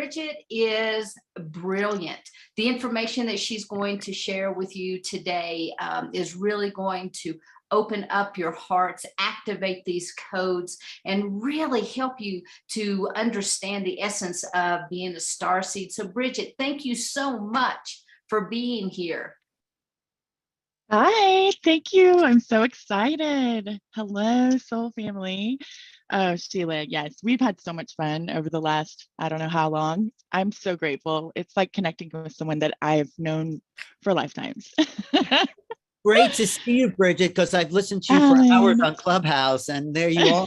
Bridget is brilliant. The information that she's going to share with you today is really going to open up your hearts, activate these codes, and really help you to understand the essence of being a starseed. So Bridget, thank you so much for being here. Hi, thank you. I'm so excited. Hello, soul family. Oh, Sheila, yes, we've had so much fun over the last, I don't know how long. I'm so grateful. It's like connecting with someone that I've known for lifetimes. Great to see you, Bridget, because I've listened to you for hours on Clubhouse, and there you are.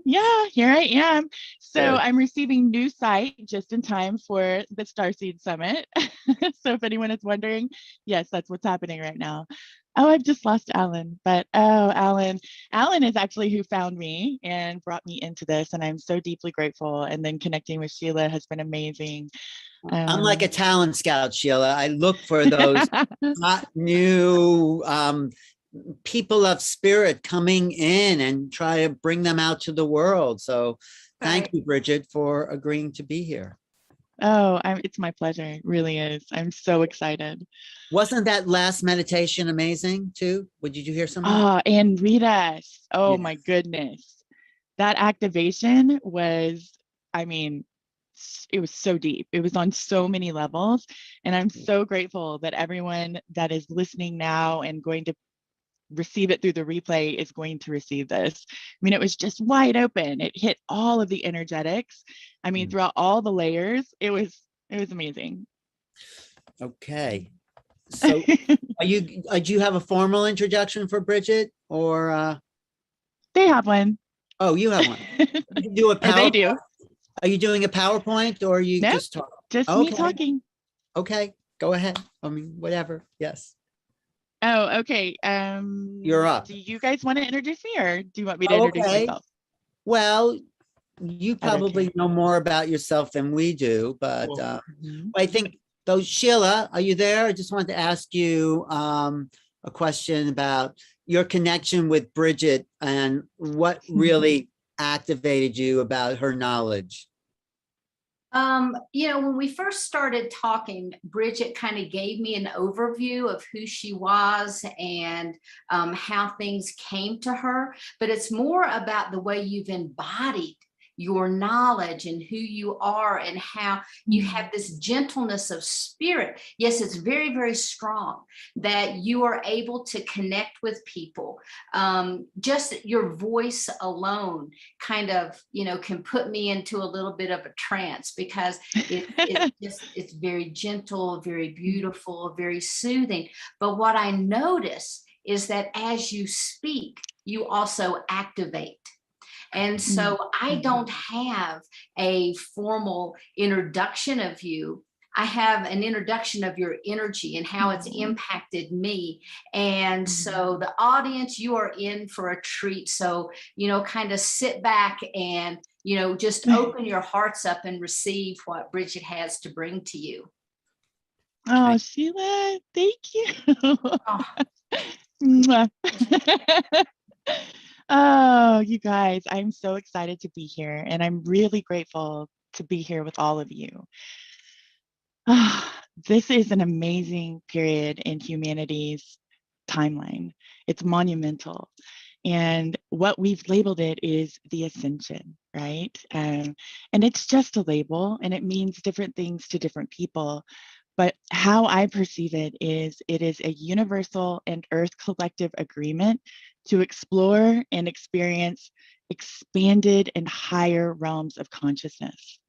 Yeah, here I am. So Good. I'm receiving new sight just in time for the Starseed Summit. So if anyone is wondering, yes, that's what's happening right now. Oh, I've just lost Alan, but oh, Alan is actually who found me and brought me into this, and I'm so deeply grateful. And then connecting with Sheila has been amazing. I'm like a talent scout, Sheila. I look for those hot new people of spirit coming in and try to bring them out to the world. So thank you, Bridget, for agreeing to be here. Oh, it's my pleasure. It really is. I'm so excited. Wasn't that last meditation amazing too? Did you hear something? Oh, and Rita, oh my goodness. That activation was, I mean, it was so deep. It was on so many levels. And I'm so grateful that everyone that is listening now and going to receive it through the replay is going to receive this. I mean, it was just wide open. It hit all of the energetics. I mean, throughout all the layers, it was amazing. Okay. So do you have a formal introduction for Bridget, or they have one? Oh, you have one. You can do a PowerPoint. They do. Are you doing a PowerPoint, or are you just talking? Just me talking. Okay, go ahead. I mean, whatever. Yes. Oh, okay. You're up. Do you guys want to introduce me, or do you want me to introduce myself? Well, you probably know more about yourself than we do, but I think those, Sheila, are you there? I just wanted to ask you a question about your connection with Bridget and what really activated you about her knowledge. You know, when we first started talking, Bridget kind of gave me an overview of who she was and how things came to her, but it's more about the way you've embodied your knowledge and who you are and how you have this gentleness of spirit. Yes, it's very, very strong that you are able to connect with people. Just your voice alone kind of, you know, can put me into a little bit of a trance because it's very gentle, very beautiful, very soothing. But what I notice is that as you speak, you also activate. And so I don't have a formal introduction of you. I have an introduction of your energy and how it's impacted me. And so the audience, you are in for a treat. So, you know, kind of sit back and, you know, just open your hearts up and receive what Bridget has to bring to you. Oh, Sheila, thank you. Oh, you guys, I'm so excited to be here, and I'm really grateful to be here with all of you. This is an amazing period in humanity's timeline. It's monumental. And what we've labeled it is the Ascension, right? And it's just a label, and it means different things to different people. But how I perceive it is a universal and Earth collective agreement to explore and experience expanded and higher realms of consciousness.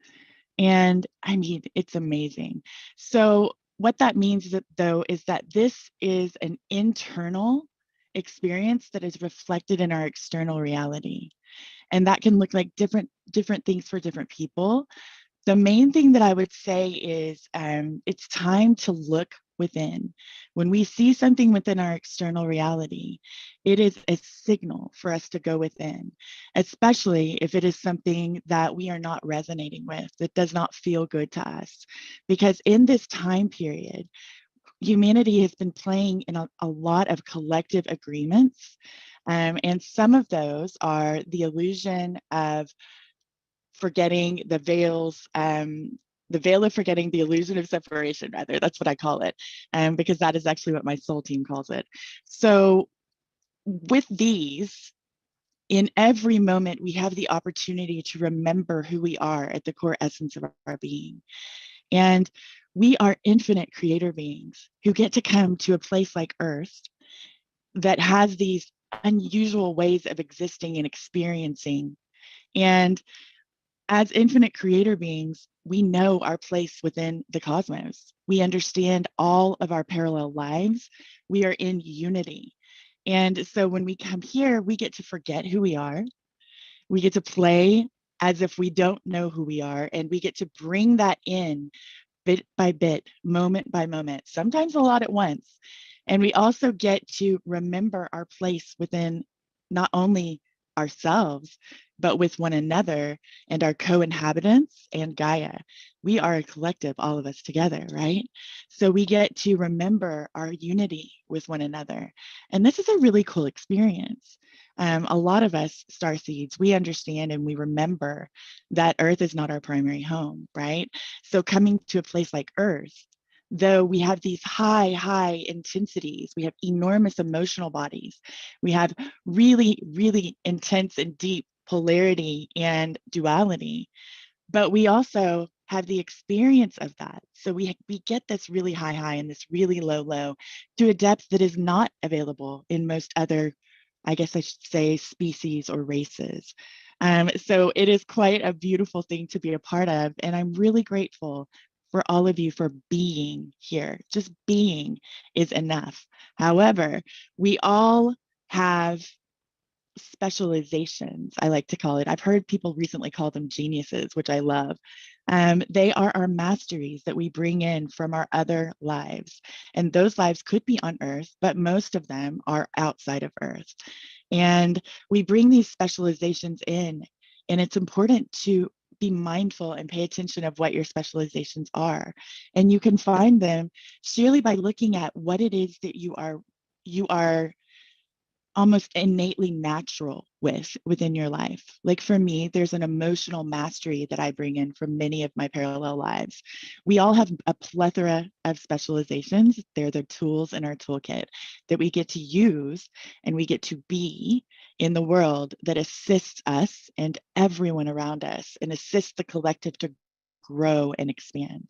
And I mean, it's amazing. So what that means though is that this is an internal experience that is reflected in our external reality. And that can look like different things for different people. The main thing that I would say is it's time to look within. When we see something within our external reality, it is a signal for us to go within, especially if it is something that we are not resonating with, that does not feel good to us. Because in this time period, humanity has been playing in a lot of collective agreements. And some of those are the illusion of forgetting the veils, the veil of forgetting, the illusion of separation, rather. That's what I call it, because that is actually what my soul team calls it. So with these, in every moment, we have the opportunity to remember who we are at the core essence of our being. And we are infinite creator beings who get to come to a place like Earth that has these unusual ways of existing and experiencing. And as infinite creator beings, we know our place within the cosmos. We understand all of our parallel lives. We are in unity. And so when we come here, we get to forget who we are. We get to play as if we don't know who we are, and we get to bring that in bit by bit, moment by moment, sometimes a lot at once. And we also get to remember our place within not only ourselves, but with one another and our co-inhabitants and Gaia. We are a collective, all of us together, right? So we get to remember our unity with one another. And this is a really cool experience. A lot of us Starseeds, we understand and we remember that Earth is not our primary home, right? So coming to a place like Earth, though we have these high intensities, we have enormous emotional bodies, we have really intense and deep polarity and duality, but we also have the experience of that. So we get this really high and this really low to a depth that is not available in most other, I guess I should say, species or races. So it is quite a beautiful thing to be a part of. And I'm really grateful for all of you for being here. Just being is enough. However, we all have specializations, I like to call it. I've heard people recently call them geniuses, which I love. They are our masteries that we bring in from our other lives. And those lives could be on Earth, but most of them are outside of Earth. And we bring these specializations in, and it's important to be mindful and pay attention of what your specializations are. And you can find them surely by looking at what it is that you are almost innately natural within your life. Like for me, there's an emotional mastery that I bring in from many of my parallel lives. We all have a plethora of specializations. They're the tools in our toolkit that we get to use and we get to be in the world that assists us and everyone around us and assists the collective to grow and expand.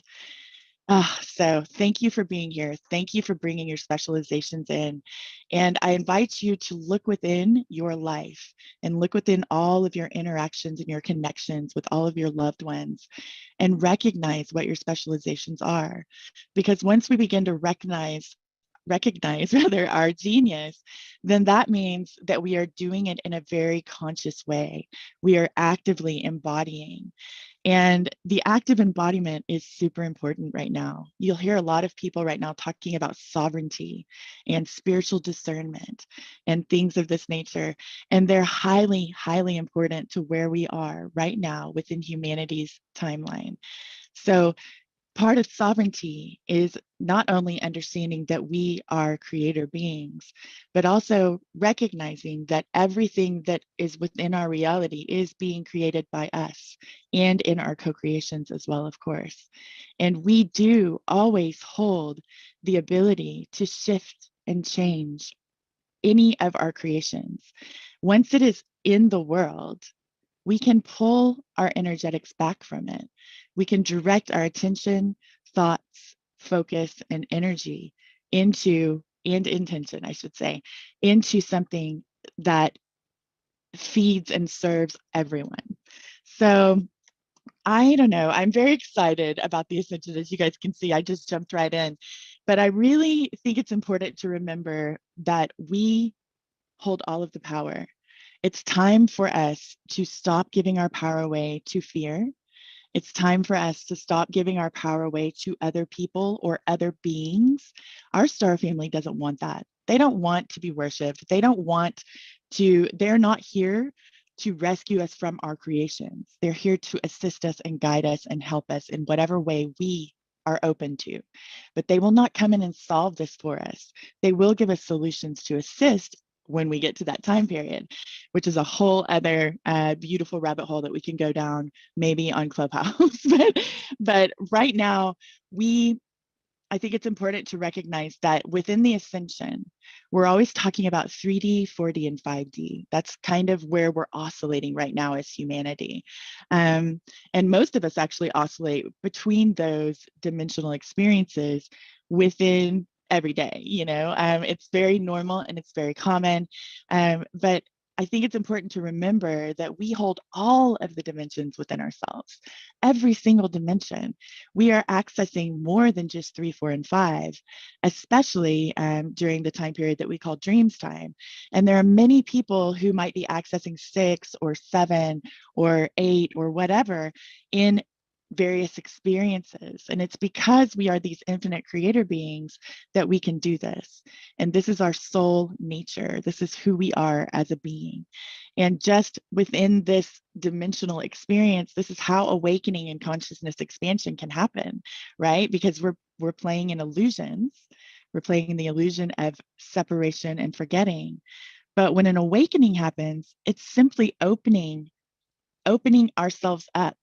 So thank you for being here. Thank you for bringing your specializations in. And I invite you to look within your life and look within all of your interactions and your connections with all of your loved ones and recognize what your specializations are. Because once we begin to recognize rather our genius, then that means that we are doing it in a very conscious way. We are actively embodying. And the active embodiment is super important right now. You'll hear a lot of people right now talking about sovereignty and spiritual discernment and things of this nature. And they're highly important to where we are right now within humanity's timeline. So part of sovereignty is not only understanding that we are creator beings, but also recognizing that everything that is within our reality is being created by us and in our co-creations as well, of course. And we do always hold the ability to shift and change any of our creations. Once it is in the world, we can pull our energetics back from it. We can direct our attention, thoughts, focus, and energy into, and intention, I should say, into something that feeds and serves everyone. So I don't know, I'm very excited about the Ascension. As you guys can see, I just jumped right in. But I really think it's important to remember that we hold all of the power. It's time for us to stop giving our power away to fear. It's time for us to stop giving our power away to other people or other beings. Our star family doesn't want that. They don't want to be worshiped. They don't want to, they're not here to rescue us from our creations. They're here to assist us and guide us and help us in whatever way we are open to. But they will not come in and solve this for us. They will give us solutions to assist when we get to that time period, which is a whole other beautiful rabbit hole that we can go down maybe on Clubhouse. but right now, I think it's important to recognize that within the ascension, we're always talking about 3D, 4D, and 5D. That's kind of where we're oscillating right now as humanity. And most of us actually oscillate between those dimensional experiences within every day. It's very normal and it's very common. But I think it's important to remember that we hold all of the dimensions within ourselves, every single dimension. We are accessing more than just 3, 4, and 5, especially during the time period that we call dreams time. And there are many people who might be accessing 6 or 7 or 8 or whatever in various experiences. And it's because we are these infinite creator beings that we can do this. And this is our soul nature. This is who we are as a being. And just within this dimensional experience, this is how awakening and consciousness expansion can happen, right? Because we're playing in illusions. We're playing in the illusion of separation and forgetting. But when an awakening happens, it's simply opening ourselves up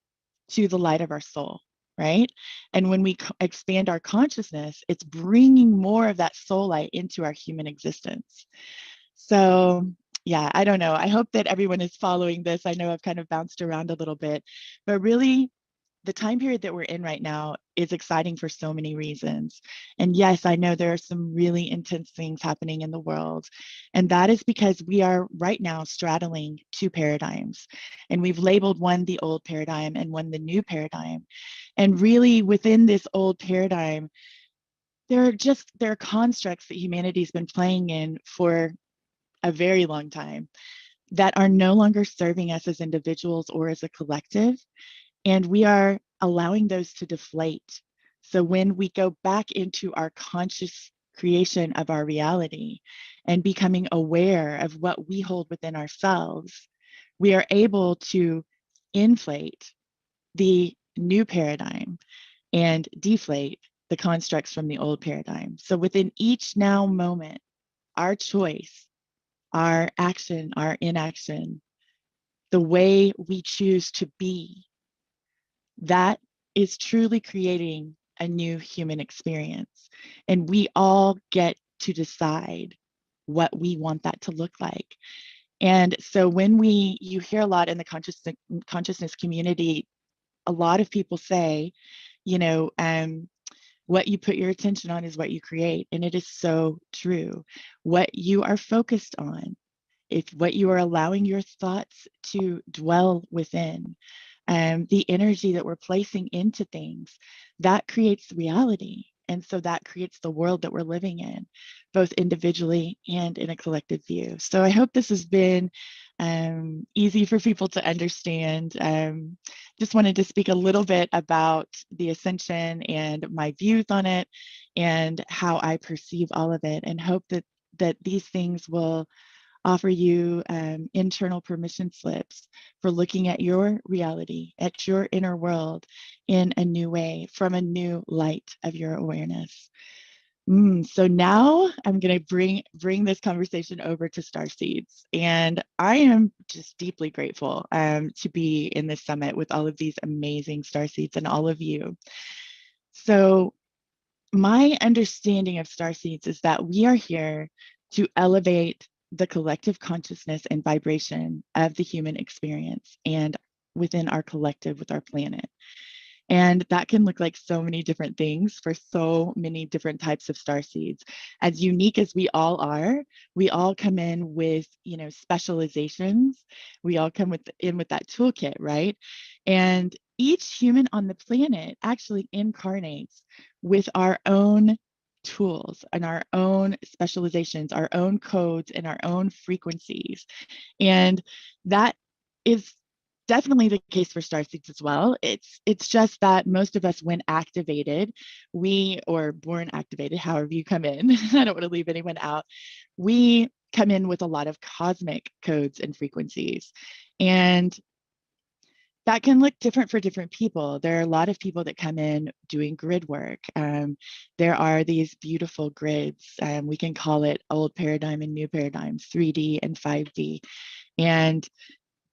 to the light of our soul, right? And when we expand our consciousness, it's bringing more of that soul light into our human existence. So yeah, I don't know. I hope that everyone is following this. I know I've kind of bounced around a little bit, but really the time period that we're in right now is exciting for so many reasons. And yes, I know there are some really intense things happening in the world. And that is because we are right now straddling 2 paradigms. And we've labeled one the old paradigm and one the new paradigm. And really within this old paradigm, there are constructs that humanity's been playing in for a very long time that are no longer serving us as individuals or as a collective. And we are allowing those to deflate. So when we go back into our conscious creation of our reality and becoming aware of what we hold within ourselves, we are able to inflate the new paradigm and deflate the constructs from the old paradigm. So within each now moment, our choice, our action, our inaction, the way we choose to be, that is truly creating a new human experience. And we all get to decide what we want that to look like. And so when you hear a lot in the consciousness community, a lot of people say, what you put your attention on is what you create. And it is so true. What you are focused on, if what you are allowing your thoughts to dwell within, the energy that we're placing into things, that creates reality. And so that creates the world that we're living in, both individually and in a collective view. So I hope this has been easy for people to understand. Just wanted to speak a little bit about the Ascension and my views on it and how I perceive all of it, and hope that these things will offer you internal permission slips for looking at your reality, at your inner world in a new way, from a new light of your awareness. So now I'm going to bring this conversation over to Starseeds. And I am just deeply grateful to be in this summit with all of these amazing Starseeds and all of you. So my understanding of Starseeds is that we are here to elevate the collective consciousness and vibration of the human experience and within our collective with our planet. And that can look like so many different things for so many different types of starseeds. As unique as we all are, we all come in with, specializations. We all come in with that toolkit, right? And each human on the planet actually incarnates with our own tools and our own specializations, our own codes and our own frequencies. And that is definitely the case for starseeds as well. It's just that most of us, when activated, or born activated, however you come in, I don't want to leave anyone out, we come in with a lot of cosmic codes and frequencies. And That can look different for different people. There are a lot of people that come in doing grid work. There are these beautiful grids. We can call it old paradigm and new paradigms, 3D and 5D. And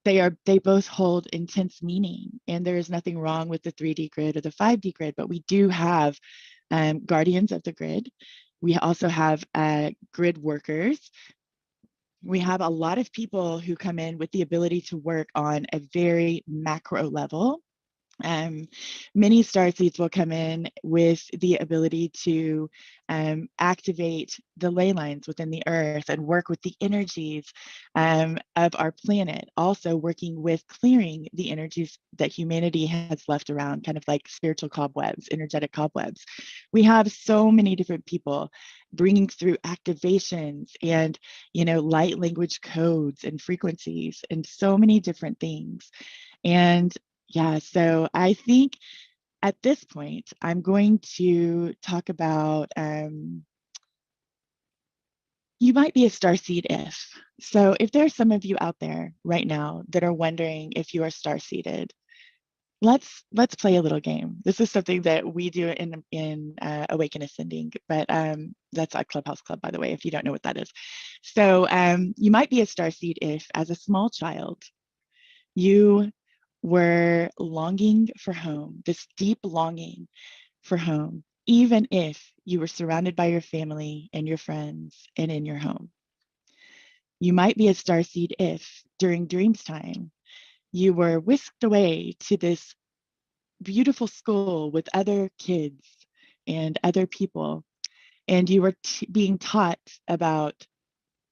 they both hold intense meaning. And there is nothing wrong with the 3D grid or the 5D grid, but we do have guardians of the grid. We also have grid workers. We have a lot of people who come in with the ability to work on a very macro level. Many starseeds will come in with the ability to activate the ley lines within the earth and work with the energies of our planet, also working with clearing the energies that humanity has left around, kind of like spiritual cobwebs, energetic cobwebs. We have so many different people bringing through activations and, you know, light language codes and frequencies and so many different things. And yeah, so I think at this point, I'm going to talk about you might be a starseed if. So if there are some of you out there right now that are wondering if you are starseeded, let's play a little game. This is something that we do in Awaken Ascending, but that's a Clubhouse Club, by the way, if you don't know what that is. So you might be a starseed if, as a small child, you were longing for home, this deep longing for home, even if you were surrounded by your family and your friends and in your home. You might be a starseed if, during dreams time, you were whisked away to this beautiful school with other kids and other people, and you were being taught about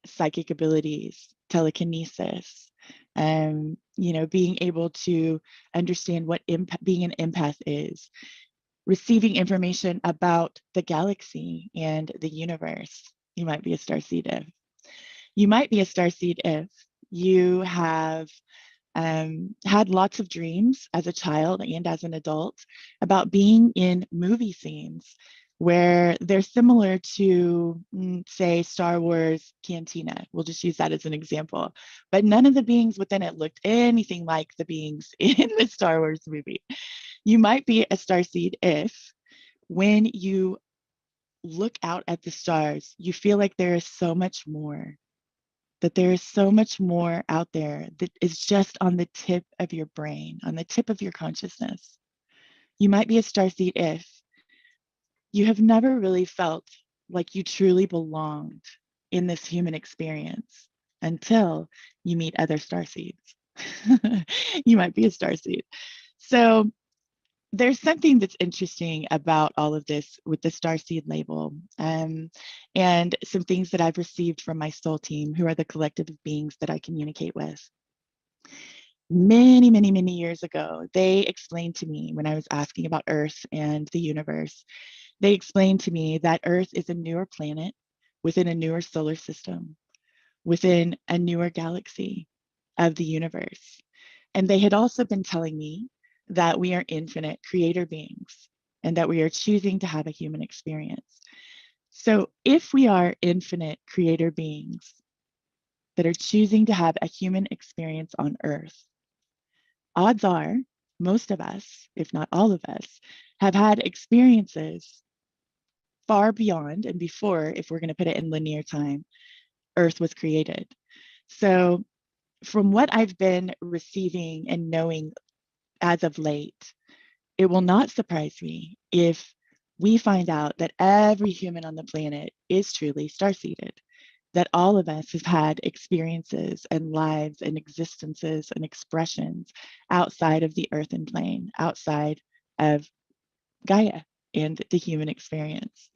psychic abilities, telekinesis, you know, being able to understand what being an empath is, receiving information about the galaxy and the universe. You might be a starseed if. You might be a starseed if you have had lots of dreams as a child and as an adult about being in movie scenes where they're similar to, say, Star Wars Cantina. We'll just use that as an example. But none of the beings within it looked anything like the beings in the Star Wars movie. You might be a starseed if, when you look out at the stars, you feel like there is so much more, that there is so much more out there that is just on the tip of your brain, on the tip of your consciousness. You might be a starseed if you have never really felt like you truly belonged in this human experience until you meet other starseeds. You might be a starseed. So there's something that's interesting about all of this with the Starseed label, and some things that I've received from my soul team, who are the collective of beings that I communicate with. Many, many, many years ago, they explained to me, when I was asking about Earth and the universe, they explained to me that Earth is a newer planet within a newer solar system, within a newer galaxy of the universe. And they had also been telling me that we are infinite creator beings and that we are choosing to have a human experience. So if we are infinite creator beings that are choosing to have a human experience on Earth, odds are most of us, if not all of us, have had experiences far beyond and before, if we're going to put it in linear time, Earth was created. So from what I've been receiving and knowing as of late, it will not surprise me if we find out that every human on the planet is truly starseeded, that all of us have had experiences and lives and existences and expressions outside of the earthen plane, outside of Gaia and the human experience.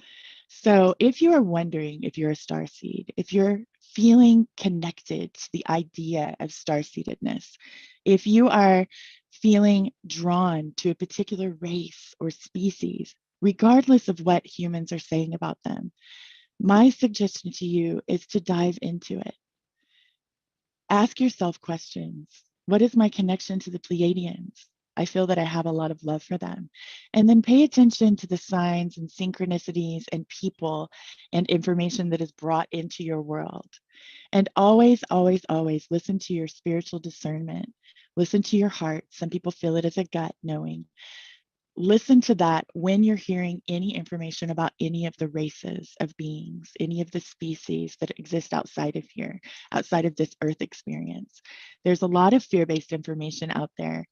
So if you are wondering if you're a starseed, if you're feeling connected to the idea of starseededness, if you are feeling drawn to a particular race or species, regardless of what humans are saying about them, my suggestion to you is to dive into it. Ask yourself questions. What is my connection to the Pleiadians? I feel that I have a lot of love for them. And then pay attention to the signs and synchronicities and people and information that is brought into your world. And always, always, always listen to your spiritual discernment. Listen to your heart. Some people feel it as a gut knowing. Listen to that when you're hearing any information about any of the races of beings, any of the species that exist outside of here, outside of this earth experience. There's a lot of fear-based information out there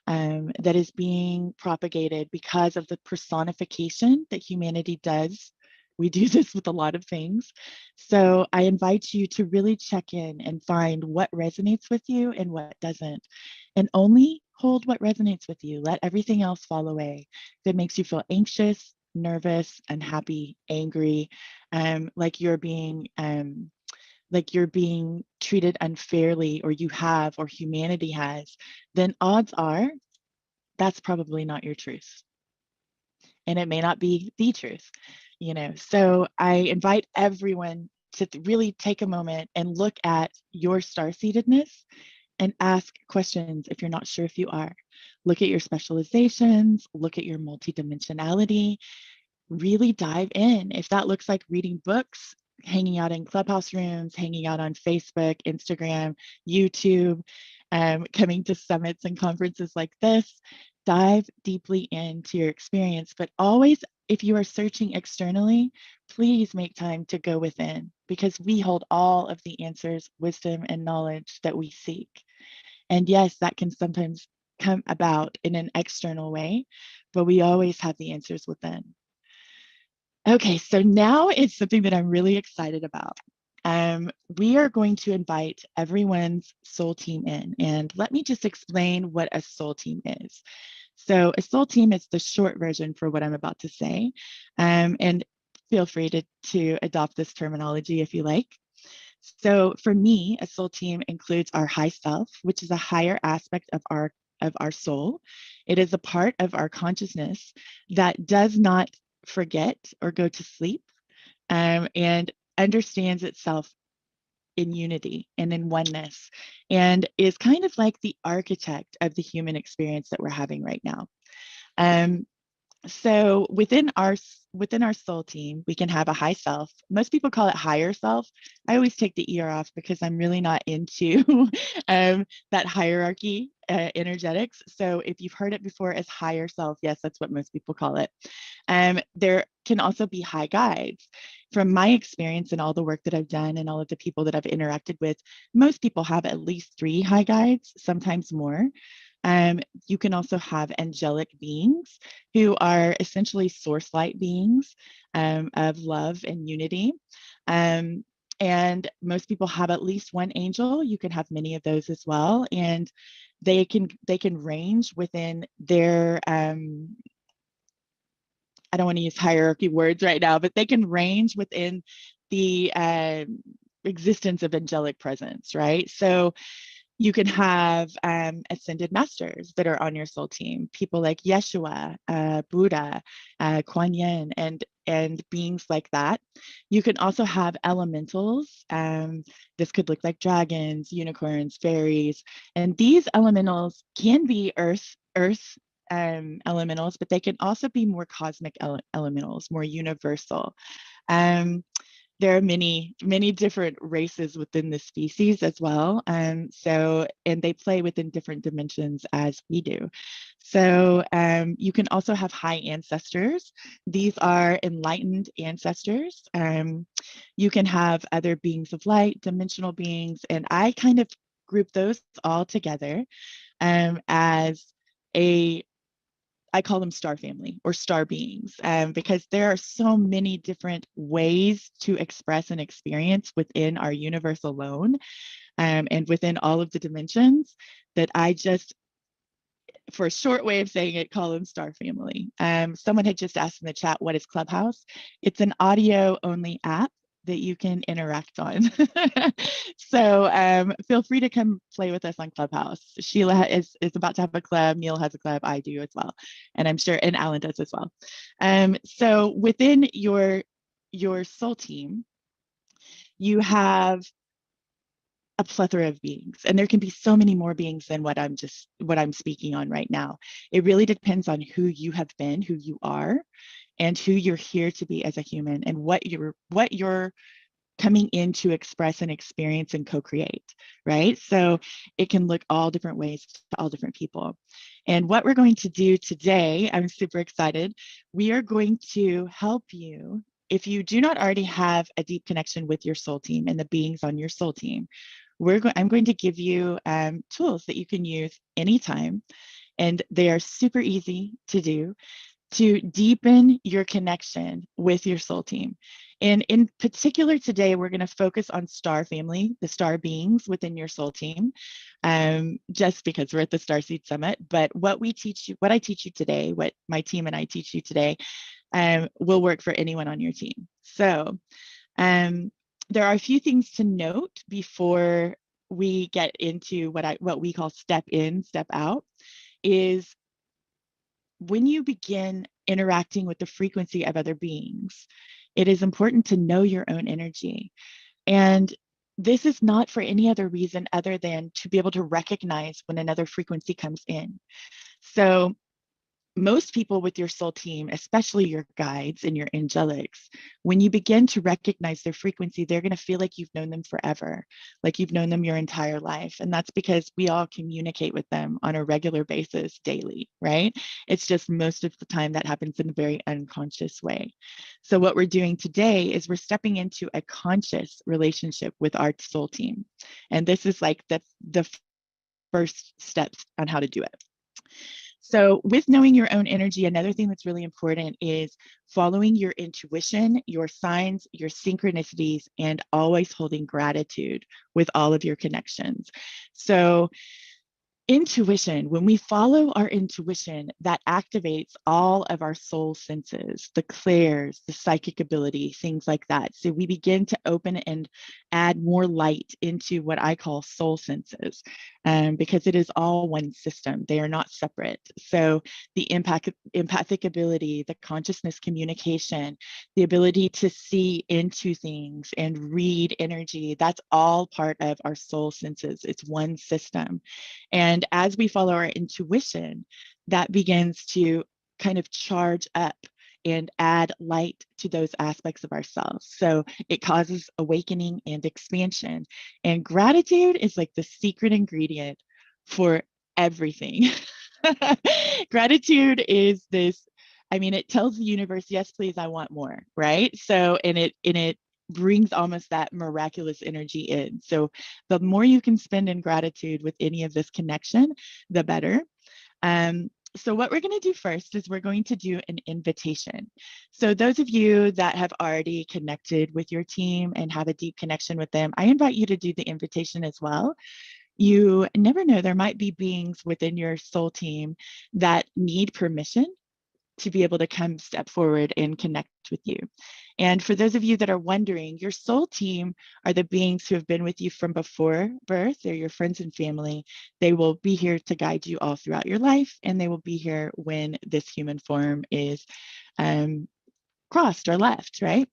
that is being propagated because of the personification that humanity does. We do this with a lot of things. So I invite you to really check in and find what resonates with you and what doesn't. And only hold what resonates with you. Let everything else fall away. If it makes you feel anxious, nervous, unhappy, angry, like you're being treated unfairly, or you have, or humanity has, then odds are that's probably not your truth. And it may not be the truth, you know. So I invite everyone to really take a moment and look at your starseededness and ask questions if you're not sure if you are. Look at your specializations, look at your multidimensionality, really dive in. If that looks like reading books, hanging out in clubhouse rooms, hanging out on Facebook, Instagram, YouTube, coming to summits and conferences like this, dive deeply into your experience. But always, if you are searching externally, please make time to go within, because we hold all of the answers, wisdom, and knowledge that we seek. And yes, that can sometimes come about in an external way, but we always have the answers within. Okay, so now it's something that I'm really excited about. We are going to invite everyone's soul team in, and let me just explain what a soul team is. So a soul team is the short version for what I'm about to say, and feel free to adopt this terminology if you like. So for me, a soul team includes our high self, which is a higher aspect of our soul. It is a part of our consciousness that does not forget or go to sleep, and understands itself in unity and in oneness, and is kind of like the architect of the human experience that we're having right now. So within our soul team, we can have a high self. Most people call it higher self. I always take the ER off because I'm really not into that hierarchy energetics. So if you've heard it before as higher self, yes, that's what most people call it. There can also be high guides. From my experience and all the work that I've done and all of the people that I've interacted with, most people have at least 3 high guides, sometimes more. You can also have angelic beings who are essentially source light beings of love and unity. And most people have at least one angel. You can have many of those as well. And they can range within their, I don't want to use hierarchy words right now, but they can range within the existence of angelic presence, right? So you can have ascended masters that are on your soul team, people like Yeshua, Buddha, Kuan Yin, and beings like that. You can also have elementals. This could look like dragons, unicorns, fairies, and these elementals can be earth elementals, but they can also be more cosmic elementals, more universal. There are many different races within the species as well. And they play within different dimensions as we do. So you can also have high ancestors. These are enlightened ancestors. You can have other beings of light, dimensional beings, and I kind of group those all together as I call them star family or star beings, because there are so many different ways to express an experience within our universe alone, and within all of the dimensions, that I just, for a short way of saying it, call them star family. Someone had just asked in the chat, what is Clubhouse? It's an audio only app that you can interact on. So feel free to come play with us on Clubhouse. Sheila is about to have a club, Neil has a club, I do as well. And I'm sure, and Alan does as well. So within your soul team, you have a plethora of beings, and there can be so many more beings than what I'm speaking on right now. It really depends on who you have been, who you are, and who you're here to be as a human, and what you're coming in to express and experience and co-create, right? So it can look all different ways to all different people. And what we're going to do today, I'm super excited. We are going to help you. If you do not already have a deep connection with your soul team and the beings on your soul team, I'm going to give you tools that you can use anytime. And they are super easy to do to deepen your connection with your soul team. And in particular today, we're going to focus on star family, the star beings within your soul team, just because we're at the Starseed Summit. But what I teach you today, what my team and I teach you today, will work for anyone on your team. So there are a few things to note before we get into what we call step in, step out, is when you begin interacting with the frequency of other beings, it is important to know your own energy. And this is not for any other reason other than to be able to recognize when another frequency comes in. So most people with your soul team, especially your guides and your angelics, when you begin to recognize their frequency, they're going to feel like you've known them forever, like you've known them your entire life. And that's because we all communicate with them on a regular basis daily, right? It's just most of the time that happens in a very unconscious way. So what we're doing today is we're stepping into a conscious relationship with our soul team. And this is like the first steps on how to do it. So with knowing your own energy, another thing that's really important is following your intuition, your signs, your synchronicities, and always holding gratitude with all of your connections. So intuition, when we follow our intuition, that activates all of our soul senses, the clairs, the psychic ability, things like that. So we begin to open and add more light into what I call soul senses, because it is all one system. They are not separate. So the empathic ability, the consciousness communication, the ability to see into things and read energy, that's all part of our soul senses. It's one system. And as we follow our intuition, that begins to kind of charge up and add light to those aspects of ourselves. So it causes awakening and expansion. And gratitude is like the secret ingredient for everything. Gratitude is this, I mean, it tells the universe, yes, please, I want more, right? So, and it brings almost that miraculous energy in. So the more you can spend in gratitude with any of this connection, the better. So what we're going to do first is we're going to do an invitation. So those of you that have already connected with your team and have a deep connection with them, I invite you to do the invitation as well. You never know, there might be beings within your soul team that need permission to be able to come step forward and connect with you. And for those of you that are wondering, your soul team are the beings who have been with you from before birth. They're your friends and family. They will be here to guide you all throughout your life, and they will be here when this human form is crossed or left, right?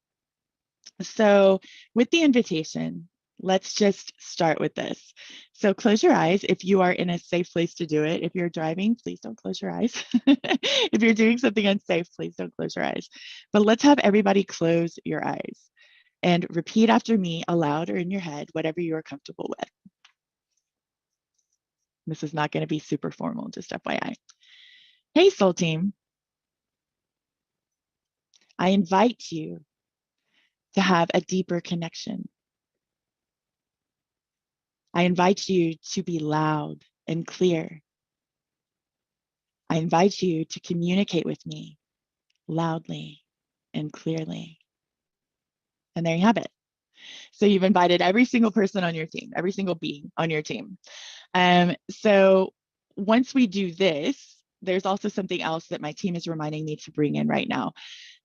So with the invitation, let's just start with this. So close your eyes if you are in a safe place to do it. If you're driving, please don't close your eyes. If you're doing something unsafe, please don't close your eyes. But let's have everybody close your eyes and repeat after me aloud or in your head, whatever you are comfortable with. This is not going to be super formal, just FYI. Hey, soul team. I invite you to have a deeper connection. I invite you to be loud and clear. I invite you to communicate with me loudly and clearly. And there you have it. So you've invited every single person on your team, every single being on your team. So once we do this, there's also something else that my team is reminding me to bring in right now.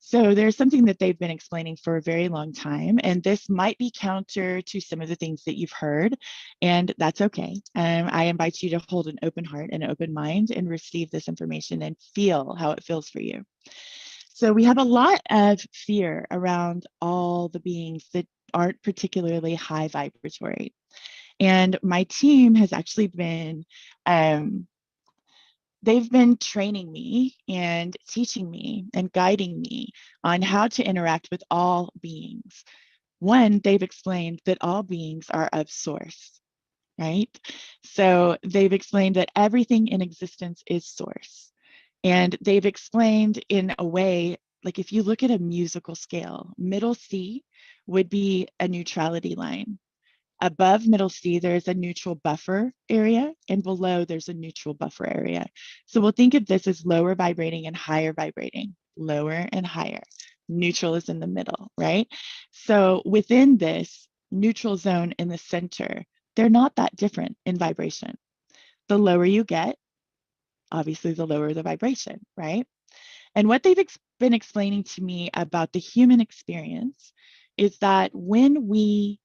So there's something that they've been explaining for a very long time, and this might be counter to some of the things that you've heard, and that's okay. I invite you to hold an open heart and an open mind and receive this information and feel how it feels for you. So we have a lot of fear around all the beings that aren't particularly high vibratory. And my team has actually been, they've been training me and teaching me and guiding me on how to interact with all beings. One, they've explained that all beings are of source, right? So they've explained that everything in existence is source. And they've explained in a way, like if you look at a musical scale, middle C would be a neutrality line. Above middle C, there's a neutral buffer area, and below there's a neutral buffer area. So we'll think of this as lower vibrating and higher vibrating, lower and higher. Neutral is in the middle, right? So within this neutral zone in the center, they're not that different in vibration. The lower you get, obviously the lower the vibration, right? And what they've been explaining to me about the human experience is that when we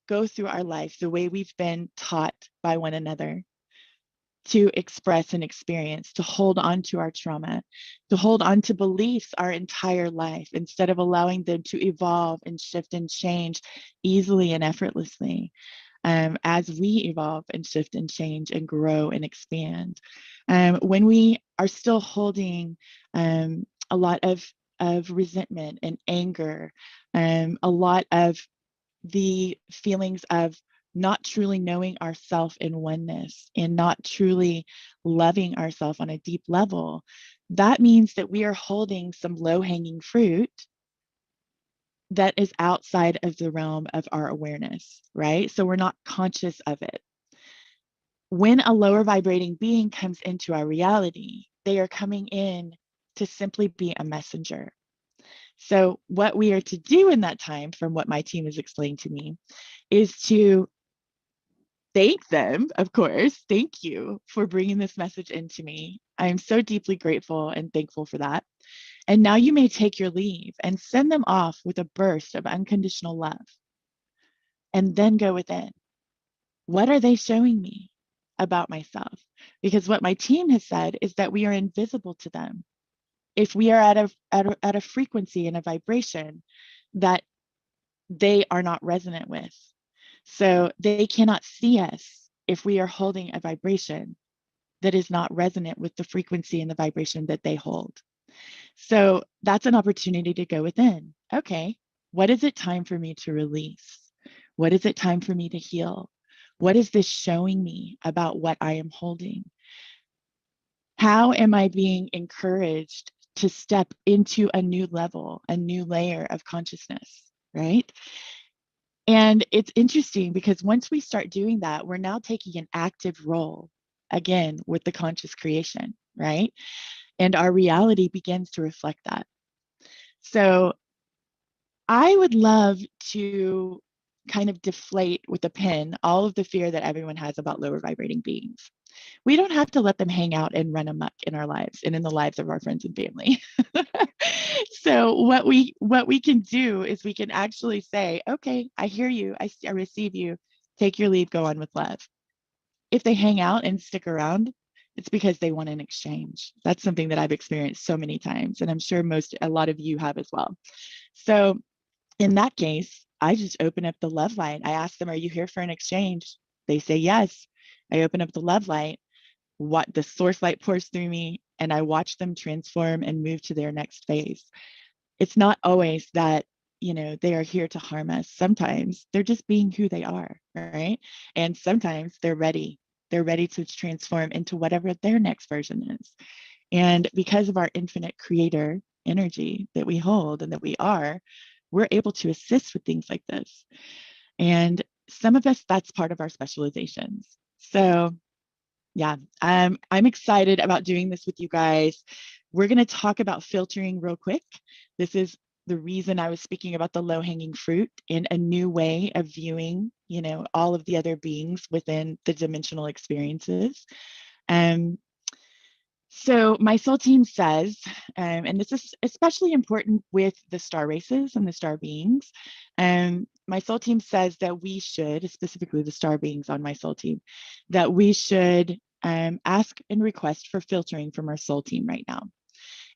go through our life the way we've been taught by one another to express and experience, to hold on to our trauma, to hold on to beliefs our entire life instead of allowing them to evolve and shift and change easily and effortlessly. As we evolve and shift and change and grow and expand. When we are still holding a lot of resentment and anger, a lot of the feelings of not truly knowing ourself in oneness and not truly loving ourselves on a deep level, that means that we are holding some low-hanging fruit that is outside of the realm of our awareness, right? So we're not conscious of it. When a lower vibrating being comes into our reality, they are coming in to simply be a messenger. So what we are to do in that time, from what my team has explained to me, is to thank them, of course. Thank you for bringing this message into me. I am so deeply grateful and thankful for that. And now you may take your leave and send them off with a burst of unconditional love. And then go within. What are they showing me about myself? Because what my team has said is that we are invisible to them. If we are at a frequency and a vibration that they are not resonant with. So they cannot see us if we are holding a vibration that is not resonant with the frequency and the vibration that they hold. So that's an opportunity to go within. Okay, what is it time for me to release? What is it time for me to heal? What is this showing me about what I am holding? How am I being encouraged to step into a new level, a new layer of consciousness, right? And it's interesting because once we start doing that, we're now taking an active role again with the conscious creation, right? And our reality begins to reflect that. So I would love to kind of deflate with a pin all of the fear that everyone has about lower vibrating beings. We don't have to let them hang out and run amok in our lives and in the lives of our friends and family. So what we can do is we can actually say, okay, I hear you, I receive you, take your leave, go on with love. If they hang out and stick around, it's because they want an exchange. That's something that I've experienced so many times, and I'm sure a lot of you have as well. So in that case, I just open up the love light. I ask them, are you here for an exchange? They say yes. I open up the love light. What the source light pours through me, and I watch them transform and move to their next phase. It's not always that, they are here to harm us. Sometimes they're just being who they are, right? And sometimes they're ready. They're ready to transform into whatever their next version is. And because of our infinite creator energy that we hold and that we are, we're able to assist with things like this. And some of us, that's part of our specializations. So yeah, I'm excited about doing this with you guys. We're going to talk about filtering real quick. This is the reason I was speaking about the low-hanging fruit in a new way of viewing, all of the other beings within the dimensional experiences. So my soul team says, and this is especially important with the star races and the star beings, my soul team says that we should, specifically the star beings on my soul team, that we should ask and request for filtering from our soul team right now.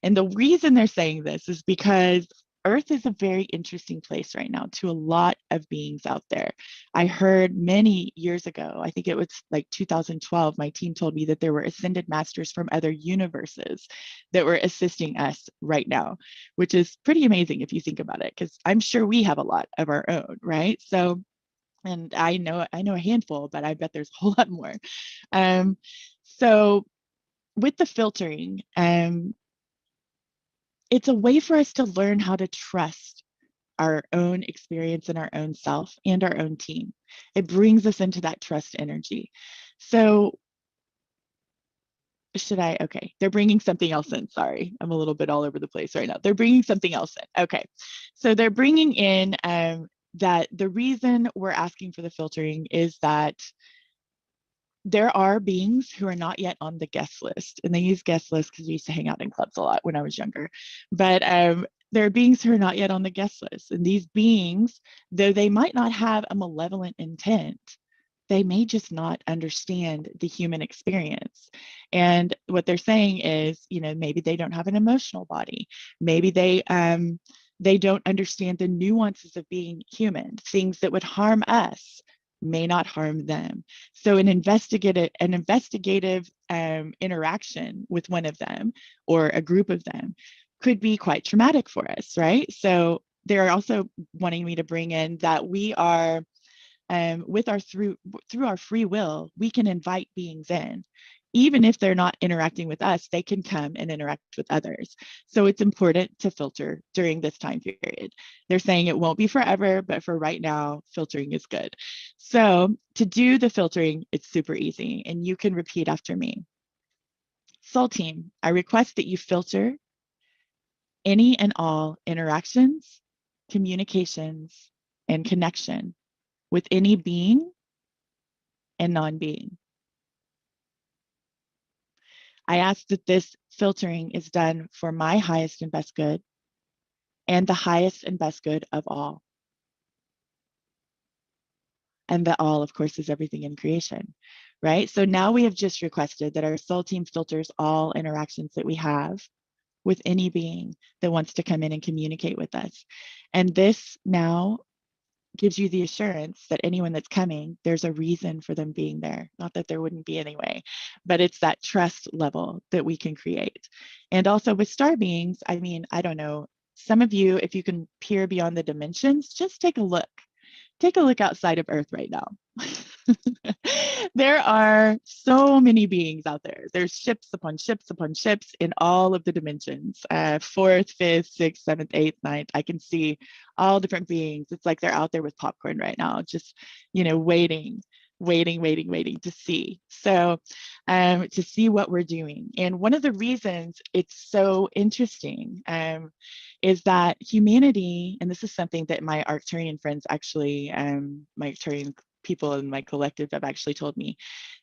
And the reason they're saying this is because Earth is a very interesting place right now to a lot of beings out there. I heard many years ago, I think it was like 2012, my team told me that there were ascended masters from other universes that were assisting us right now, which is pretty amazing if you think about it, because I'm sure we have a lot of our own, right? So, and I know a handful, but I bet there's a whole lot more. So with the filtering, it's a way for us to learn how to trust our own experience and our own self and our own team. It brings us into that trust energy. So okay, they're bringing something else in. Sorry, I'm a little bit all over the place right now. They're bringing something else in. Okay, so they're bringing in that the reason we're asking for the filtering is that there are beings who are not yet on the guest list, and they use guest list because we used to hang out in clubs a lot when I was younger. But there are beings who are not yet on the guest list, and these beings, though they might not have a malevolent intent, they may just not understand the human experience. And what they're saying is, maybe they don't have an emotional body. Maybe they don't understand the nuances of being human. Things that would harm us may not harm them. So an investigative interaction with one of them or a group of them could be quite traumatic for us, right? So they're also wanting me to bring in that we are through our free will, we can invite beings in. Even if they're not interacting with us, they can come and interact with others. So it's important to filter during this time period. They're saying it won't be forever, but for right now, filtering is good. So to do the filtering, it's super easy, and you can repeat after me. Soul team, I request that you filter any and all interactions, communications, and connection with any being and non-being. I ask that this filtering is done for my highest and best good and the highest and best good of all. And the all, of course, is everything in creation, right? So now we have just requested that our soul team filters all interactions that we have with any being that wants to come in and communicate with us. And this now gives you the assurance that anyone that's coming, there's a reason for them being there. Not that there wouldn't be anyway, but it's that trust level that we can create. And also with star beings, I mean, I don't know, some of you, if you can peer beyond the dimensions, just take a look. Take a look outside of Earth right now. There are so many beings out there. There's ships upon ships upon ships in all of the dimensions. 4th, 5th, 6th, 7th, 8th, 9th. I can see all different beings. It's like they're out there with popcorn right now, just, waiting to see. So to see what we're doing. And one of the reasons it's so interesting is that humanity, and this is something that my Arcturian friends actually, my Arcturian people in my collective have actually told me,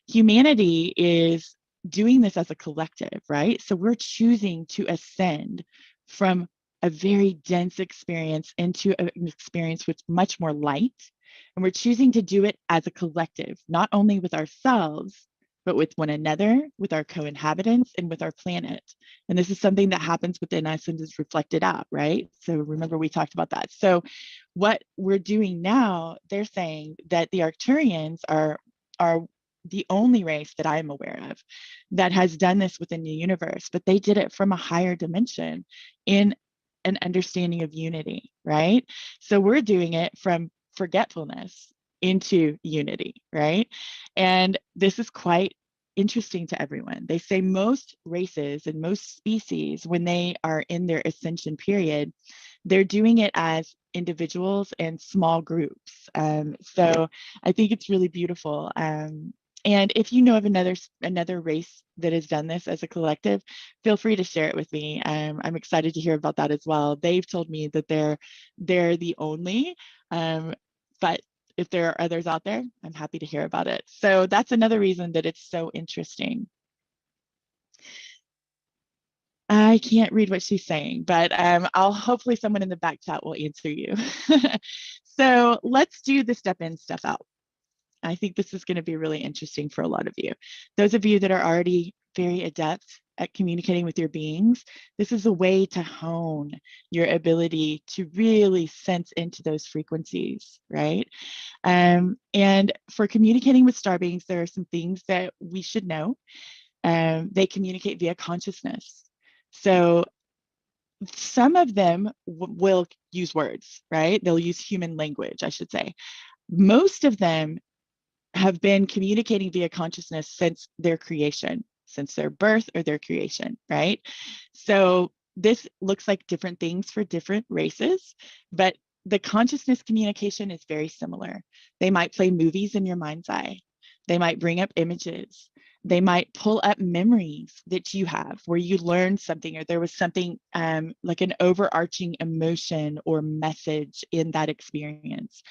humanity is doing this as a collective, right? So we're choosing to ascend from a very dense experience into an experience with much more light. And we're choosing to do it as a collective, not only with ourselves, but with one another, with our co-inhabitants, and with our planet. And this is something that happens within us and is reflected out, right? So remember, we talked about that. So what we're doing now, they're saying that the Arcturians are the only race that I'm aware of that has done this within the universe, but they did it from a higher dimension in an understanding of unity, right? So we're doing it from forgetfulness into unity, right? And this is quite interesting to everyone. They say most races and most species, when they are in their ascension period, they're doing it as individuals and small groups. So I think it's really beautiful. And if you know of another race that has done this as a collective, feel free to share it with me. I'm excited to hear about that as well. They've told me that they're the only, but if there are others out there, I'm happy to hear about it. So that's another reason that it's so interesting. I can't read what she's saying, but I'll hopefully someone in the back chat will answer you. So let's do the step in, step out. I think this is going to be really interesting for a lot of you. Those of you that are already very adept at communicating with your beings, this is a way to hone your ability to really sense into those frequencies, right? And for communicating with star beings, there are some things that we should know. They communicate via consciousness. So some of them will use words, right? They'll use human language, I should say. Most of them have been communicating via consciousness since their creation, since their birth or their creation, right? So this looks like different things for different races, but the consciousness communication is very similar. They might play movies in your mind's eye. They might bring up images. They might pull up memories that you have where you learned something or there was something like an overarching emotion or message in that experience.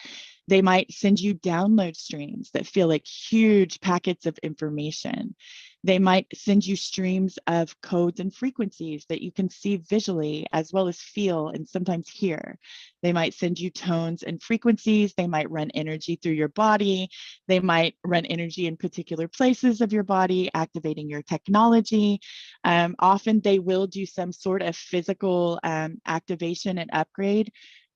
They might send you download streams that feel like huge packets of information. They might send you streams of codes and frequencies that you can see visually as well as feel and sometimes hear. They might send you tones and frequencies. They might run energy through your body. They might run energy in particular places of your body, activating your technology. Often they will do some sort of physical activation and upgrade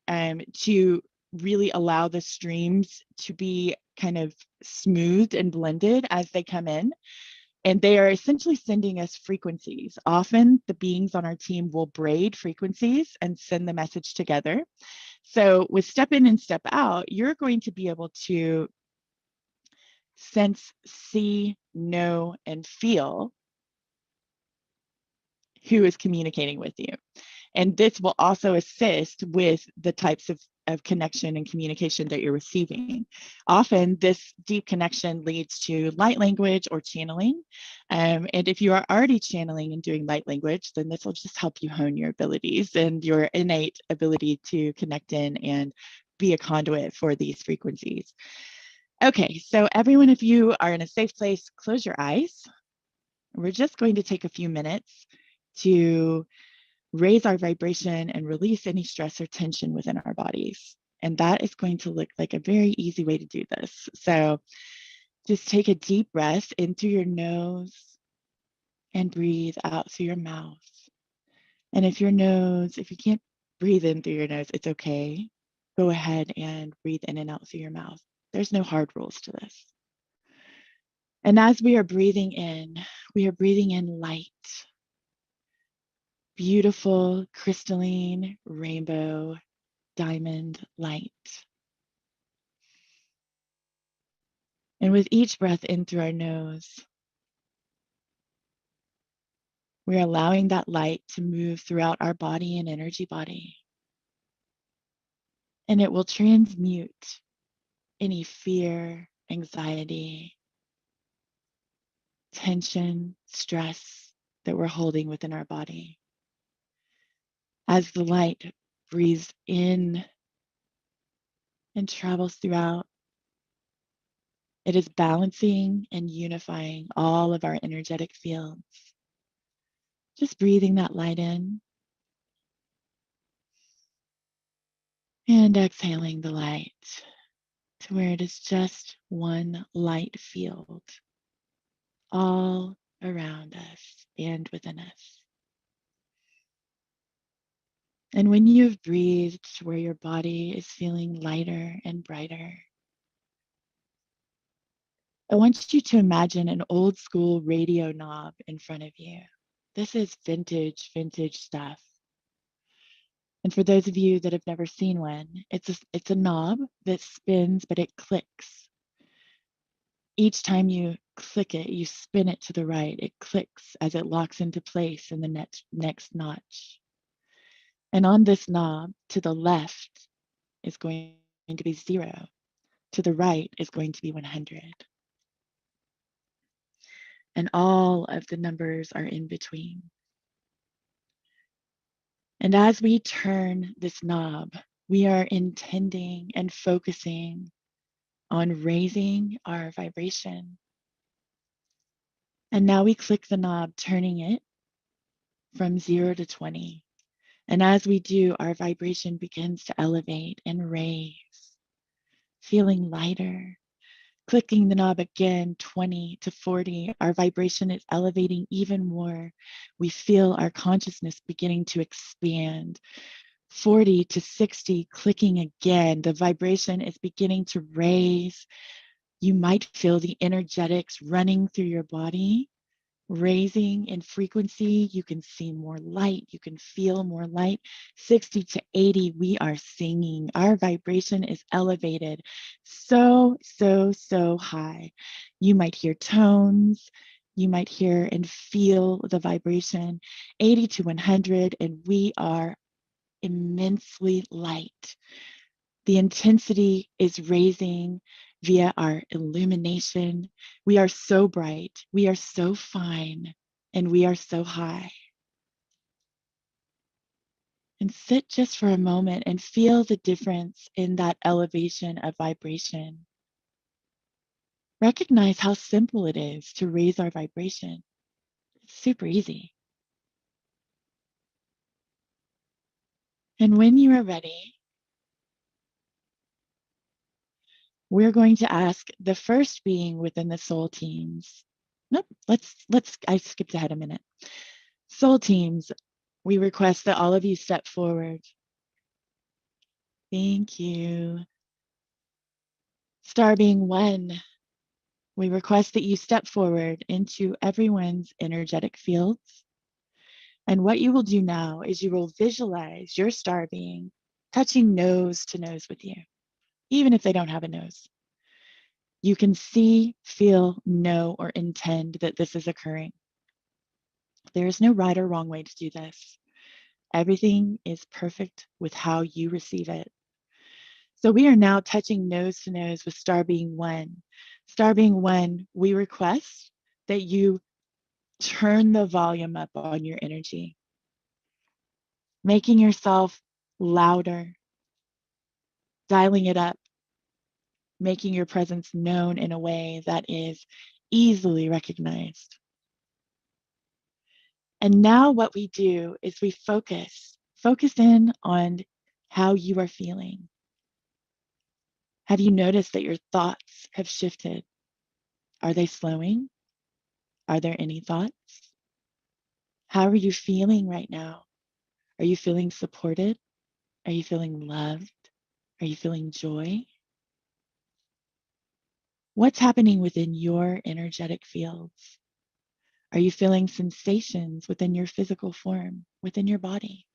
to really allow the streams to be kind of smoothed and blended as they come in. And they are essentially sending us frequencies. Often the beings on our team will braid frequencies and send the message together. So with step in and step out, you're going to be able to sense, see, know, and feel who is communicating with you. And this will also assist with the types of connection and communication that you're receiving. Often this deep connection leads to light language or channeling. And if you are already channeling and doing light language, then this will just help you hone your abilities and your innate ability to connect in and be a conduit for these frequencies. Okay, so everyone, if you are in a safe place, close your eyes. We're just going to take a few minutes to raise our vibration and release any stress or tension within our bodies. And that is going to look like a very easy way to do this. So just take a deep breath in through your nose and breathe out through your mouth. And if you can't breathe in through your nose, it's okay. Go ahead and breathe in and out through your mouth. There's no hard rules to this. And as we are breathing in light. Beautiful, crystalline, rainbow, diamond light. And with each breath in through our nose, we're allowing that light to move throughout our body and energy body. And it will transmute any fear, anxiety, tension, stress that we're holding within our body. As the light breathes in and travels throughout, it is balancing and unifying all of our energetic fields. Just breathing that light in and exhaling the light to where it is just one light field all around us and within us. And when you've breathed to where your body is feeling lighter and brighter, I want you to imagine an old school radio knob in front of you. This is vintage stuff. And for those of you that have never seen one, it's a knob that spins, but it clicks. Each time you click it, you spin it to the right. It clicks as it locks into place in the next notch. And on this knob, to the left is going to be 0. To the right is going to be 100. And all of the numbers are in between. And as we turn this knob, we are intending and focusing on raising our vibration. And now we click the knob, turning it from 0 to 20. And as we do, our vibration begins to elevate and raise, feeling lighter, Clicking the knob again, 20 to 40, our vibration is elevating even more. We feel our consciousness beginning to expand. 40 to 60, clicking again, the vibration is beginning to raise. You might feel the energetics running through your body, raising in frequency. You can see more light. You can feel more light. 60 to 80, we are singing. Our vibration is elevated so, so, so high. You might hear tones. You might hear and feel the vibration. 80 to 100, and we are immensely light. The intensity is raising via our illumination. We are so bright, we are so fine, and we are so high. And sit just for a moment and feel the difference in that elevation of vibration. Recognize how simple it is to raise our vibration. It's super easy. And when you are ready, we're going to ask the first being within the soul teams. Nope, I skipped ahead a minute. Soul teams, we request that all of you step forward. Thank you. Star being one, we request that you step forward into everyone's energetic fields. And what you will do now is you will visualize your star being touching nose to nose with you, even if they don't have a nose. You can see, feel, know, or intend that this is occurring. There is no right or wrong way to do this. Everything is perfect with how you receive it. So we are now touching nose to nose with star being one. Star being one, we request that you turn the volume up on your energy, making yourself louder, dialing it up, making your presence known in a way that is easily recognized. And now what we do is we focus in on how you are feeling. Have you noticed that your thoughts have shifted? Are they slowing? Are there any thoughts? How are you feeling right now? Are you feeling supported? Are you feeling loved? Are you feeling joy? What's happening within your energetic fields? Are you feeling sensations within your physical form, within your body?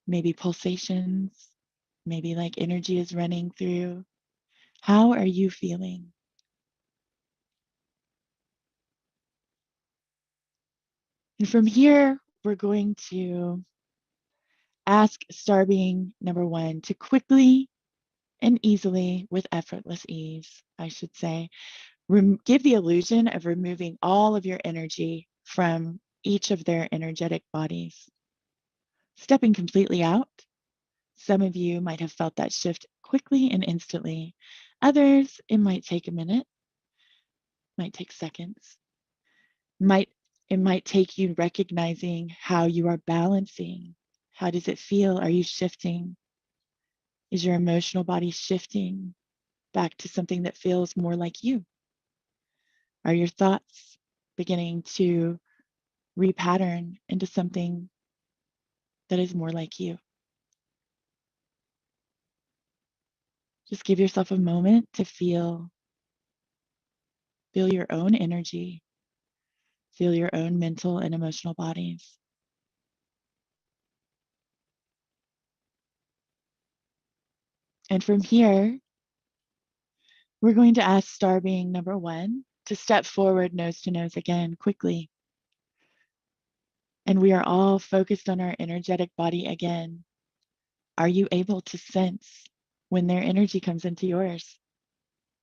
Maybe pulsations, maybe like energy is running through. How are you feeling? And from here, we're going to ask star being number one to quickly and easily, with effortless ease, I should say, give the illusion of removing all of your energy from each of their energetic bodies. Stepping completely out. Some of you might have felt that shift quickly and instantly. Others, it might take a minute, might take seconds. It might take you recognizing how you are balancing. How does it feel? Are you shifting? Is your emotional body shifting back to something that feels more like you? Are your thoughts beginning to repattern into something that is more like you? Just give yourself a moment to feel your own energy, feel your own mental and emotional bodies. And from here, we're going to ask star being number one to step forward nose to nose again quickly. And we are all focused on our energetic body again. Are you able to sense when their energy comes into yours?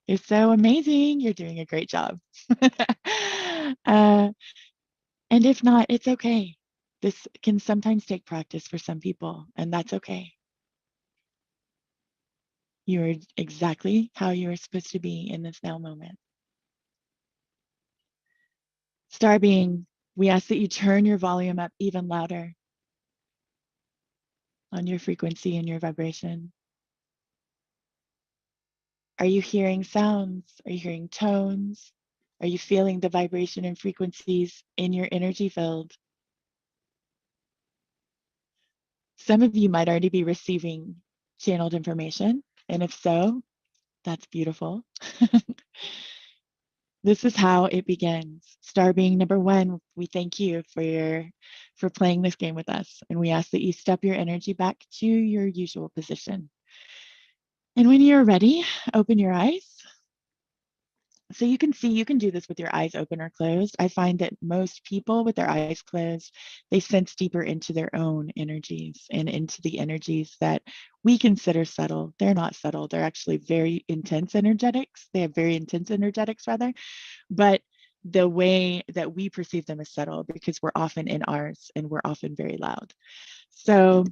You're so amazing. You're doing a great job. And if not, it's okay. This can sometimes take practice for some people, and that's okay. You are exactly how you are supposed to be in this now moment. Star being, we ask that you turn your volume up even louder on your frequency and your vibration. Are you hearing sounds? Are you hearing tones? Are you feeling the vibration and frequencies in your energy field? Some of you might already be receiving channeled information, and if so, that's beautiful. This is how it begins. Star being number one, we thank you for playing this game with us, and we ask that you step your energy back to your usual position. And when you're ready, open your eyes. So you can see, you can do this with your eyes open or closed. I find that most people with their eyes closed, they sense deeper into their own energies and into the energies that we consider subtle. They're not subtle. They're actually very intense energetics. They have very intense energetics rather, but the way that we perceive them is subtle because we're often in ours and we're often very loud. So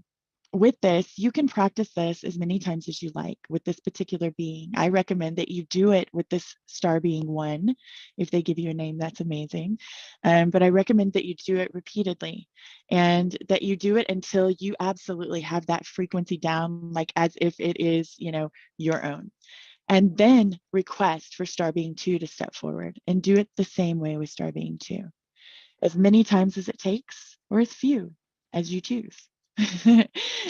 with this, you can practice this as many times as you like with this particular being. I recommend that you do it with this star being one. If they give you a name, that's amazing. But I recommend that you do it repeatedly and that you do it until you absolutely have that frequency down, like as if it is, your own. And then request for star being two to step forward and do it the same way with star being two, as many times as it takes, or as few as you choose.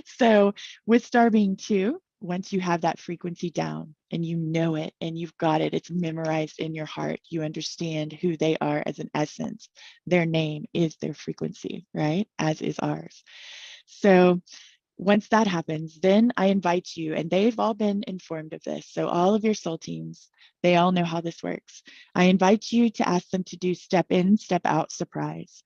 So with star being two, once you have that frequency down and you know it and you've got it, it's memorized in your heart, you understand who they are as an essence. Their name is their frequency, right? As is ours. So once that happens, then I invite you, and they've all been informed of this. So all of your soul teams, they all know how this works. I invite you to ask them to do step in, step out, surprise.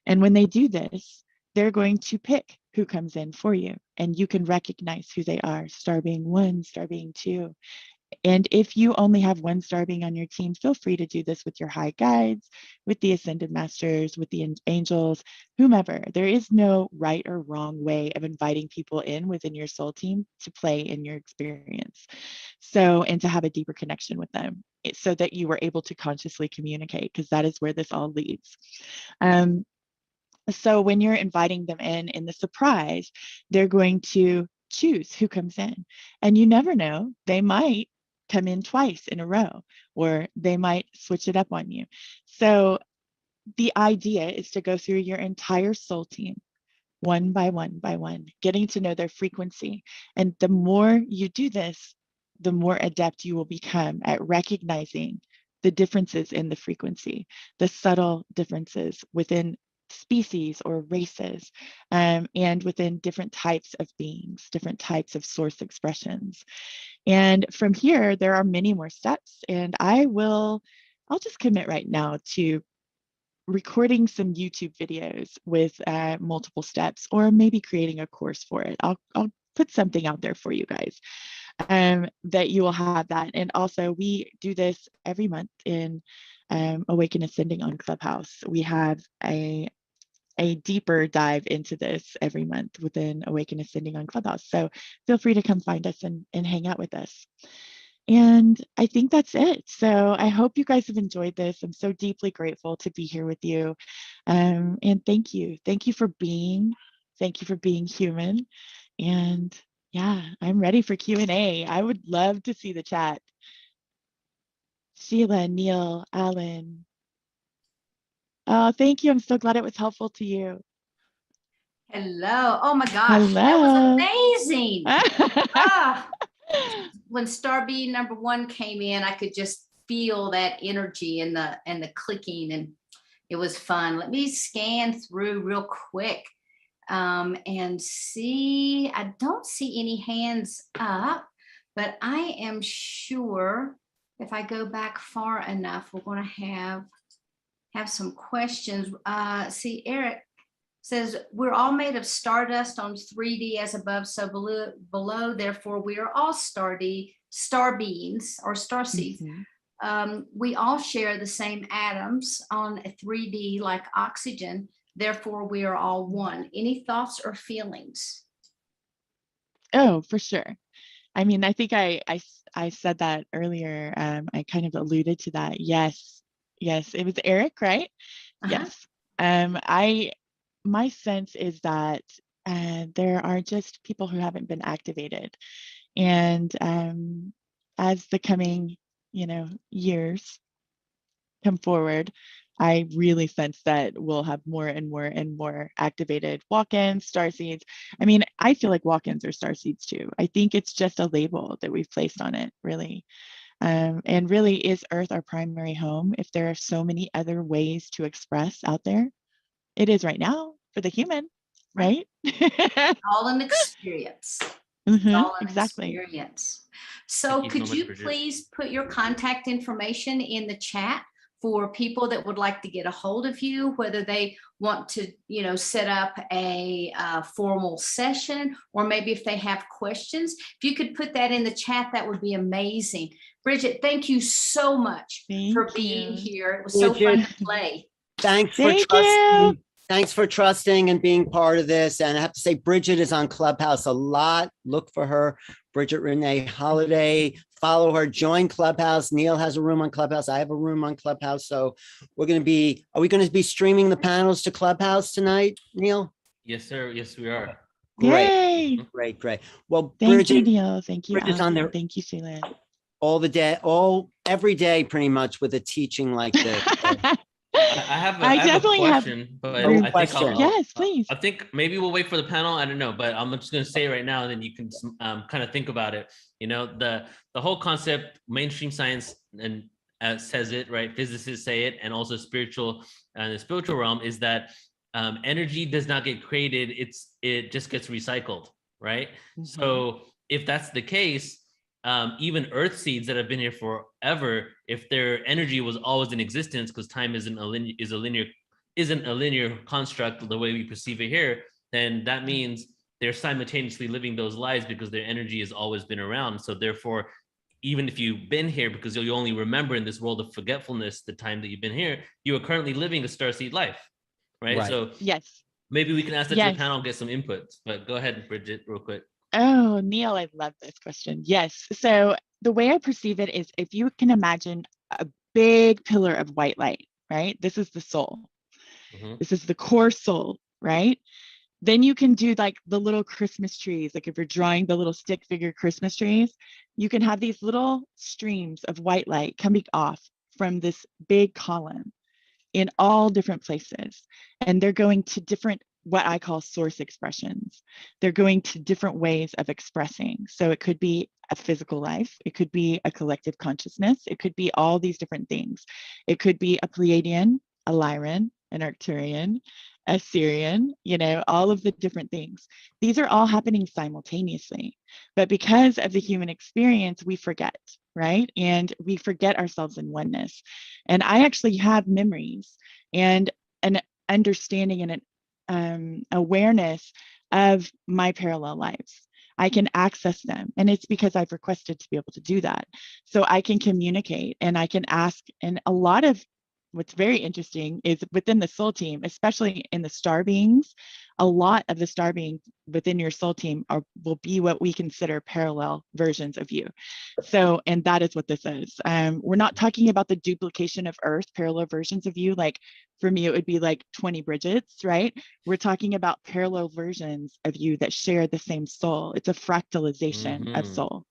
And when they do this, they're going to pick who comes in for you, and you can recognize who they are, star being one, star being two. And if you only have one star being on your team, feel free to do this with your high guides, with the ascended masters, with the angels, whomever. There is no right or wrong way of inviting people in within your soul team to play in your experience. So, and to have a deeper connection with them so that you were able to consciously communicate, because that is where this all leads. So when you're inviting them in the surprise, they're going to choose who comes in. And you never know, they might come in twice in a row, or they might switch it up on you. So the idea is to go through your entire soul team one by one by one, getting to know their frequency. And the more you do this, the more adept you will become at recognizing the differences in the frequency, the subtle differences within species or races, and within different types of beings, different types of source expressions. And from here, there are many more steps. And I'll just commit right now to recording some YouTube videos with multiple steps, or maybe creating a course for it. I'll put something out there for you guys, that you will have that. And also we do this every month in Awaken Ascending on Clubhouse. We have a deeper dive into this every month within Awaken Ascending on Clubhouse. So feel free to come find us and hang out with us. And I think that's it. So I hope you guys have enjoyed this. I'm so deeply grateful to be here with you. And thank you. Thank you for being. Thank you for being human. And yeah, I'm ready for Q&A. I would love to see the chat. Sheila, Neil, Alan. Oh, thank you. I'm so glad it was helpful to you. Hello. Oh my gosh. Hello. That was amazing. When star B number one came in, I could just feel that energy and the clicking, and it was fun. Let me scan through real quick and see. I don't see any hands up, but I am sure if I go back far enough, we're going to have some questions. See, Eric says, we're all made of stardust on 3D as above, so below. Therefore, we are all star beings or star seeds. We all share the same atoms on a 3D like oxygen. Therefore, we are all one. Any thoughts or feelings? Oh, for sure. I mean, I think I said that earlier. I kind of alluded to that. Yes, it was Eric, right? Yes. My sense is that there are just people who haven't been activated, and as the coming, years come forward, I really sense that we'll have more and more and more activated walk-ins, starseeds. I mean, I feel like walk-ins are starseeds too. I think it's just a label that we've placed on it, really. And really, is Earth our primary home? If there are so many other ways to express out there, it is right now for the human, right? All an experience. It's all an exactly. experience. So could you please put your contact information in the chat for people that would like to get a hold of you, whether they want to, set up a formal session, or maybe if they have questions. If you could put that in the chat, that would be amazing. Bridget, thank you so much for being here. It was so fun to play. Thanks for trusting. Thanks for trusting and being part of this. And I have to say, Bridget is on Clubhouse a lot. Look for her, Bridget Renee Holliday. Follow her, join Clubhouse. Neil has a room on Clubhouse. I have a room on Clubhouse. So are we going to be streaming the panels to Clubhouse tonight, Neil? Yes, sir. Yes, we are. Great. Yay. Great. Well, Thank Bridget, you, Neil. Thank you, Bridget's on there. Thank you, Sheila. Every day, pretty much, with a teaching like this. I have a question, but I think yes, please. I think maybe we'll wait for the panel. I don't know, but I'm just going to say it right now, and then you can kind of think about it. The whole concept, mainstream science and says it, right? Physicists say it, and also spiritual, the spiritual realm is that energy does not get created; it just gets recycled, right? Mm-hmm. So if that's the case, even Earth seeds that have been here forever, if their energy was always in existence, because time isn't a linear construct the way we perceive it here, then that means they're simultaneously living those lives because their energy has always been around. So therefore, even if you've been here, because you only remember in this world of forgetfulness the time that you've been here, you are currently living a starseed life, right? So yes, maybe we can ask that to the panel and get some input. But go ahead, Bridget, real quick. Oh, Neil, I love this question. Yes. So the way I perceive it is, if you can imagine a big pillar of white light, right? This is the soul. Mm-hmm. This is the core soul, right? Then you can do like the little Christmas trees. Like if you're drawing the little stick figure Christmas trees, you can have these little streams of white light coming off from this big column in all different places. And they're going to different, what I call source expressions. They're going to different ways of expressing. So it could be a physical life. It could be a collective consciousness. It could be all these different things. It could be a Pleiadian, a Lyran, an Arcturian, a Sirian, all of the different things. These are all happening simultaneously. But because of the human experience, we forget, right? And we forget ourselves in oneness. And I actually have memories and an understanding and an awareness of my parallel lives. I can access them, and it's because I've requested to be able to do that. So I can communicate and I can ask, and a lot of what's very interesting is within the soul team, especially in the star beings, a lot of the star beings within your soul team will be what we consider parallel versions of you. So, and that is what this is. We're not talking about the duplication of Earth, parallel versions of you. Like for me, it would be like 20 Bridgets, right? We're talking about parallel versions of you that share the same soul. It's a fractalization of soul.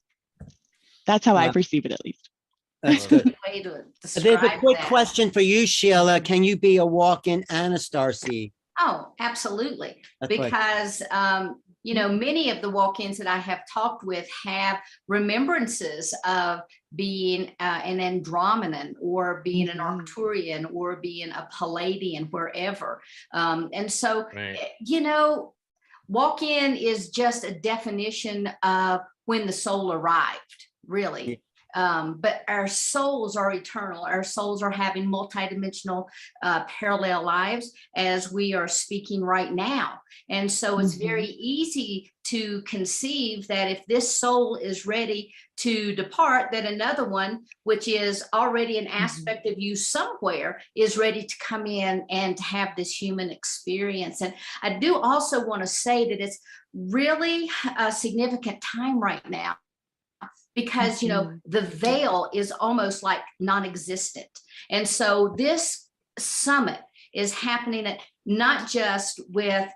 That's how I perceive it, at least. That's good. Way to There's a quick question for you, Sheila. Can you be a walk-in and a starseed? Oh, absolutely. Because, many of the walk-ins that I have talked with have remembrances of being an Andromedan, or being an Arcturian, or being a Palladian, wherever. And so, walk-in is just a definition of when the soul arrived, really. Yeah. But our souls are eternal. Our souls are having multidimensional parallel lives as we are speaking right now. And so it's very easy to conceive that if this soul is ready to depart, that another one, which is already an aspect of you somewhere, is ready to come in and to have this human experience. And I do also want to say that it's really a significant time right now, because, the veil is almost like non-existent. And so this summit is happening not just with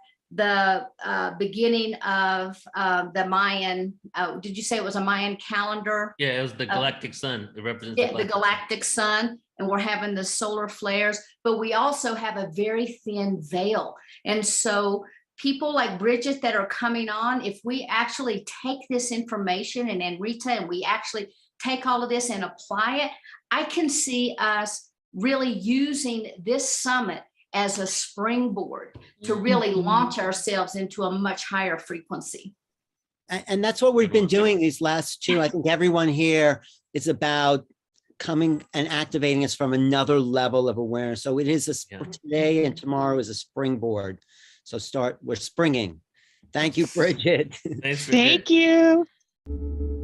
beginning of the Mayan, did you say it was a Mayan calendar? Yeah, it was the galactic sun. It represents Yeah, the galactic sun, and we're having the solar flares, but we also have a very thin veil. And so people like Bridget that are coming on, if we actually take this information, and Rita, and we actually take all of this and apply it, I can see us really using this summit as a springboard to really launch ourselves into a much higher frequency. And that's what we've been doing these last two. I think everyone here is about coming and activating us from another level of awareness. So it is today and tomorrow is a springboard. So we're springing. Thank you, Bridget. Thanks, Bridget. Thank you.